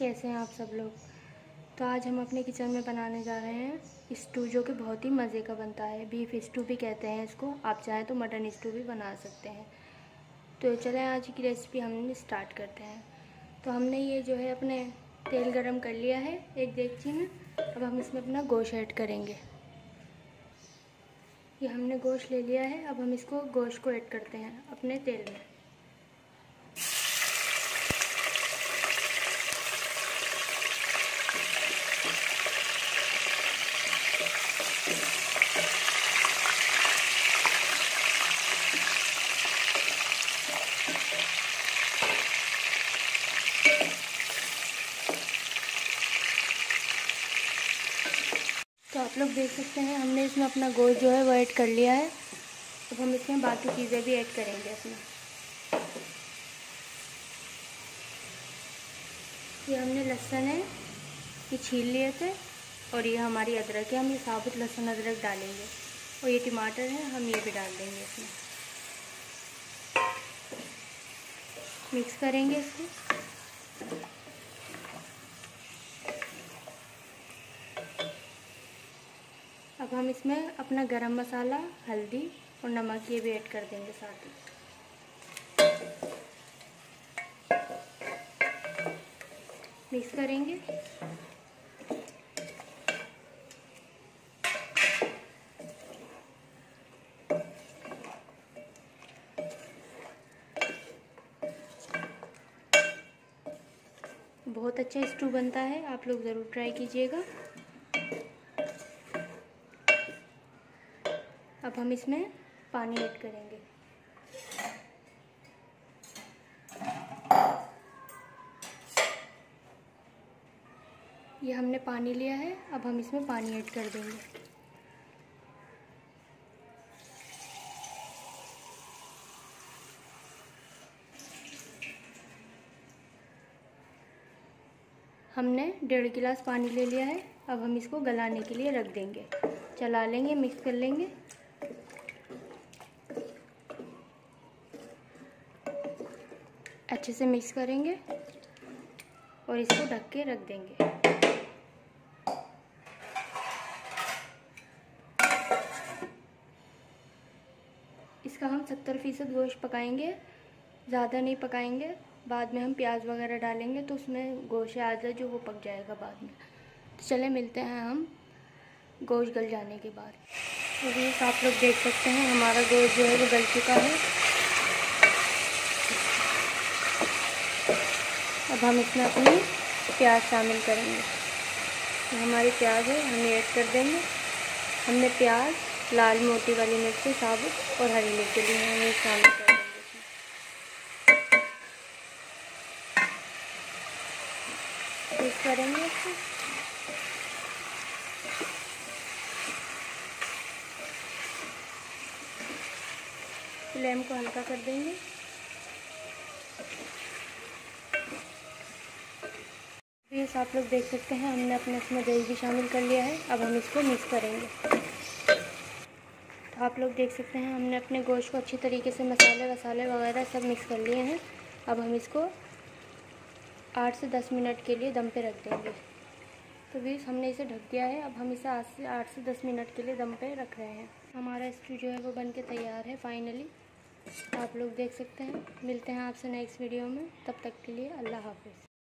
कैसे हैं आप सब लोग। तो आज हम अपने किचन में बनाने जा रहे हैं स्टू, जो कि बहुत ही मज़े का बनता है। बीफ स्टू भी कहते हैं इसको, आप चाहें तो मटन स्टू भी बना सकते हैं। तो चलें आज की रेसिपी हम स्टार्ट करते हैं। तो हमने ये जो है अपने तेल गरम कर लिया है एक देगची में। अब हम इसमें अपना गोश्त ऐड करेंगे। ये हमने गोश्त ले लिया है। अब हम इसको गोश्त को ऐड करते हैं अपने तेल में। तो आप लोग देख सकते हैं हमने इसमें अपना गोश्त जो है वो ऐड कर लिया है। अब हम इसमें बाकी चीज़ें भी ऐड करेंगे अपने। ये हमने लहसुन है, ये छील लिए थे, और ये हमारी अदरक है। हम ये साबुत लहसुन अदरक डालेंगे, और ये टमाटर है, हम ये भी डाल देंगे इसमें। मिक्स करेंगे इसको। अब हम इसमें अपना गरम मसाला, हल्दी और नमक ये भी ऐड कर देंगे साथ ही। मिक्स करेंगे। बहुत अच्छा स्टू बनता है, आप लोग ज़रूर ट्राई कीजिएगा। अब हम इसमें पानी ऐड करेंगे। ये हमने पानी लिया है, अब हम इसमें पानी ऐड कर देंगे। हमने 1.5 गिलास पानी ले लिया है। अब हम इसको गलाने के लिए रख देंगे। चला लेंगे, मिक्स कर लेंगे। अच्छे से मिक्स करेंगे और इसको ढक के रख देंगे। इसका हम 70% गोश्त पकाएंगे, ज़्यादा नहीं पकाएंगे। बाद में हम प्याज वगैरह डालेंगे तो उसमें गोश्त आधा जो वो पक जाएगा बाद में। तो चले मिलते हैं हम गोश्त गल जाने के बाद। तो ये आप लोग देख सकते हैं हमारा गोश्त जो है वो गल चुका है। अब हम इसमें अपनी प्याज शामिल करेंगे। तो हमारी प्याज है, हम ये ऐड कर देंगे। हमने प्याज, लाल मोटी वाली मिर्ची साबुत और हरी मिर्च ली है, हम ये शामिल कर देंगे इसमें। मिक्स करेंगे इसको। फ्लेम को हल्का कर देंगे। ये आप लोग देख सकते हैं हमने अपने इसमें दही भी शामिल कर लिया है। अब हम इसको मिक्स करेंगे। तो आप लोग देख सकते हैं हमने अपने गोश्त को अच्छी तरीके से मसाले वगैरह सब मिक्स कर लिए हैं। अब हम इसको 8 से 10 मिनट के लिए दम पे रख देंगे। तो बीस हमने इसे ढक दिया है। अब हम इसे 8 से 10 मिनट के लिए दम पे रख रहे हैं। हमारा स्टू जो है वो बन के तैयार है फाइनली, आप लोग देख सकते हैं। मिलते हैं आपसे नेक्स्ट वीडियो में, तब तक के लिए अल्लाह हाफ़िज़।